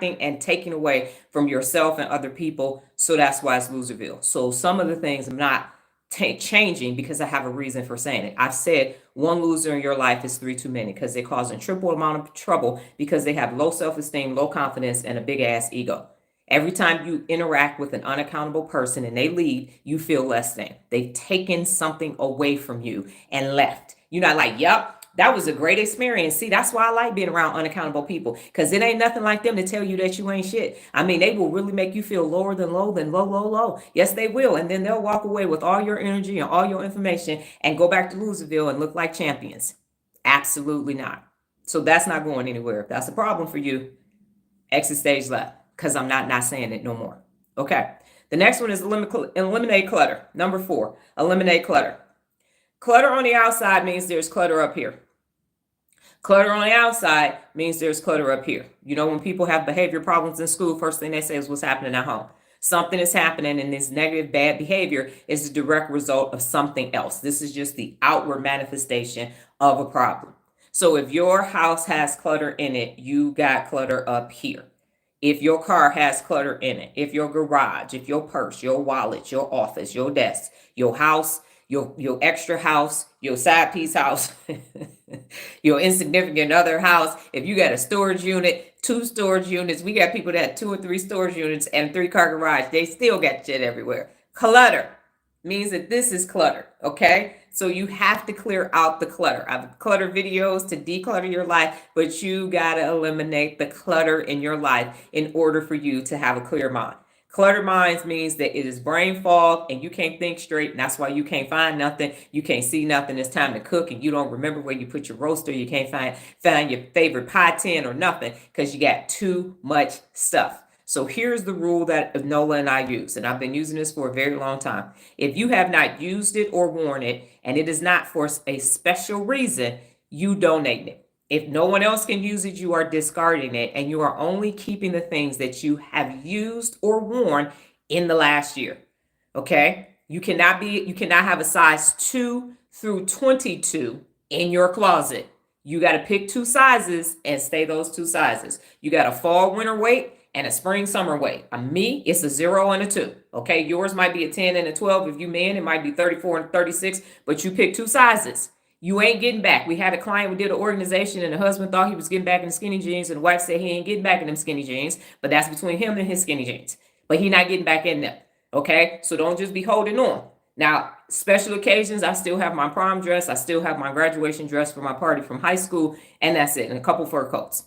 and taking away from yourself and other people. So that's why it's Loserville. So some of the things I'm not changing because I have a reason for saying it. I've said one loser in your life is three too many because they're causing triple amount of trouble because they have low self-esteem, low confidence, and a big ass ego. Every time you interact with an unaccountable person and they leave, you feel less than. They've taken something away from you and left. You're not like, yep, that was a great experience. See, that's why I like being around unaccountable people because it ain't nothing like them to tell you that you ain't shit. I mean, they will really make you feel lower than low, than low, low, low. Yes, they will. And then they'll walk away with all your energy and all your information and go back to Loserville and look like champions. Absolutely not. So that's not going anywhere. If that's a problem for you, exit stage left because I'm not saying it no more. Okay. The next one is eliminate clutter. Number 4, eliminate clutter. Clutter on the outside means there's clutter up here. Clutter on the outside means there's clutter up here. You know, when people have behavior problems in school, first thing they say is what's happening at home. Something is happening, and this negative, bad behavior is the direct result of something else. This is just the outward manifestation of a problem. So if your house has clutter in it, you got clutter up here. If your car has clutter in it, if your garage, if your purse, your wallet, your office, your desk, your house, your extra house, your side piece house, your insignificant other house, if you got a storage unit, 2 storage units, we got people that have 2 or 3 storage units and a 3-car garage, they still got shit everywhere. Clutter means that this is clutter, okay? So you have to clear out the clutter. I have clutter videos to declutter your life, but you got to eliminate the clutter in your life in order for you to have a clear mind. Cluttered minds means that it is brain fog and you can't think straight, and that's why you can't find nothing. You can't see nothing. It's time to cook and you don't remember where you put your roaster. You can't find your favorite pie tin or nothing because you got too much stuff. So here's the rule that Nola and I use, and I've been using this for a very long time. If you have not used it or worn it, and it is not for a special reason, you donate it. If no one else can use it, you are discarding it, and you are only keeping the things that you have used or worn in the last year. Okay? You cannot have a size 2 through 22 in your closet. You got to pick 2 sizes and stay those 2 sizes. You got a fall winter weight and a spring summer weight. Me, it's a 0 and a 2. Okay? Yours might be a 10 and a 12. If you men, it might be 34 and 36, but you pick 2 sizes. You ain't getting back. We had a client, we did an organization, and the husband thought he was getting back in the skinny jeans, and the wife said he ain't getting back in them skinny jeans, but that's between him and his skinny jeans. But he not getting back in them. Okay? So don't just be holding on. Now, special occasions, I still have my prom dress, I still have my graduation dress for my party from high school, and that's it, and a couple fur coats.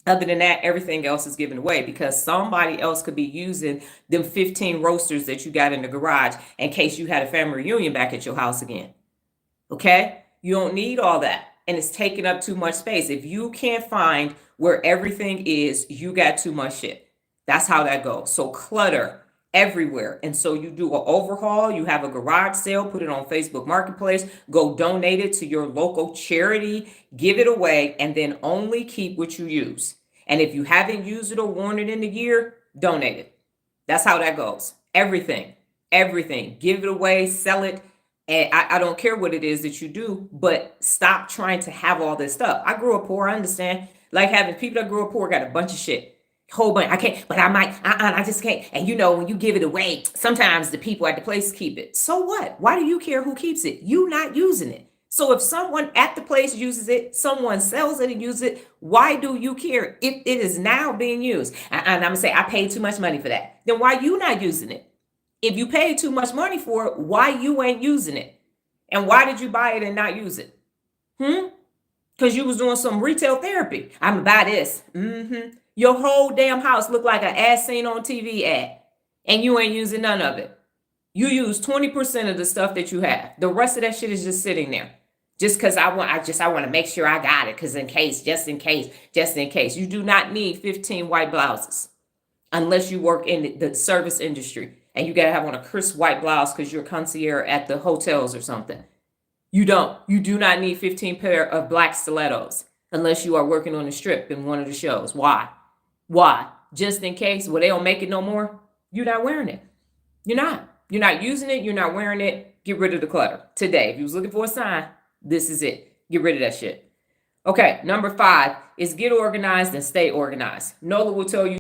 Other than that, everything else is given away because somebody else could be using them 15 roasters that you got in the garage in case you had a family reunion back at your house again. Okay? You don't need all that. And it's taking up too much space. If you can't find where everything is, you got too much shit. That's how that goes. So clutter everywhere. And so you do an overhaul, you have a garage sale, put it on Facebook Marketplace, go donate it to your local charity, give it away, and then only keep what you use. And if you haven't used it or worn it in a year, donate it. That's how that goes. Everything. Give it away, sell it. And I don't care what it is that you do, but stop trying to have all this stuff. I grew up poor, I understand. Like having people that grew up poor got a bunch of shit. Whole bunch. I can't, but I might, I just can't. And you know, when you give it away, sometimes the people at the place keep it. So what? Why do you care who keeps it? You not using it. So if someone at the place uses it, someone sells it and uses it, why do you care if it is now being used? And I'm gonna say, I paid too much money for that. Then why you not using it? If you paid too much money for it, why you ain't using it? And why did you buy it and not use it? Because you was doing some retail therapy. I'm gonna buy this. Your whole damn house looked like an ass seen on TV ad, and you ain't using none of it. You use 20% of the stuff that you have. The rest of that shit is just sitting there. Just because I want to make sure I got it. Because just in case. You do not need 15 white blouses unless you work in the service industry and you got to have on a crisp white blouse because you're a concierge at the hotels or something. You do not need 15 pair of black stilettos unless you are working on a strip in one of the shows. Why? Just in case, well, they don't make it no more. You're not wearing it. You're not using it. You're not wearing it. Get rid of the clutter today. If you was looking for a sign, this is it. Get rid of that shit. Okay, number 5 is get organized and stay organized. Nola will tell you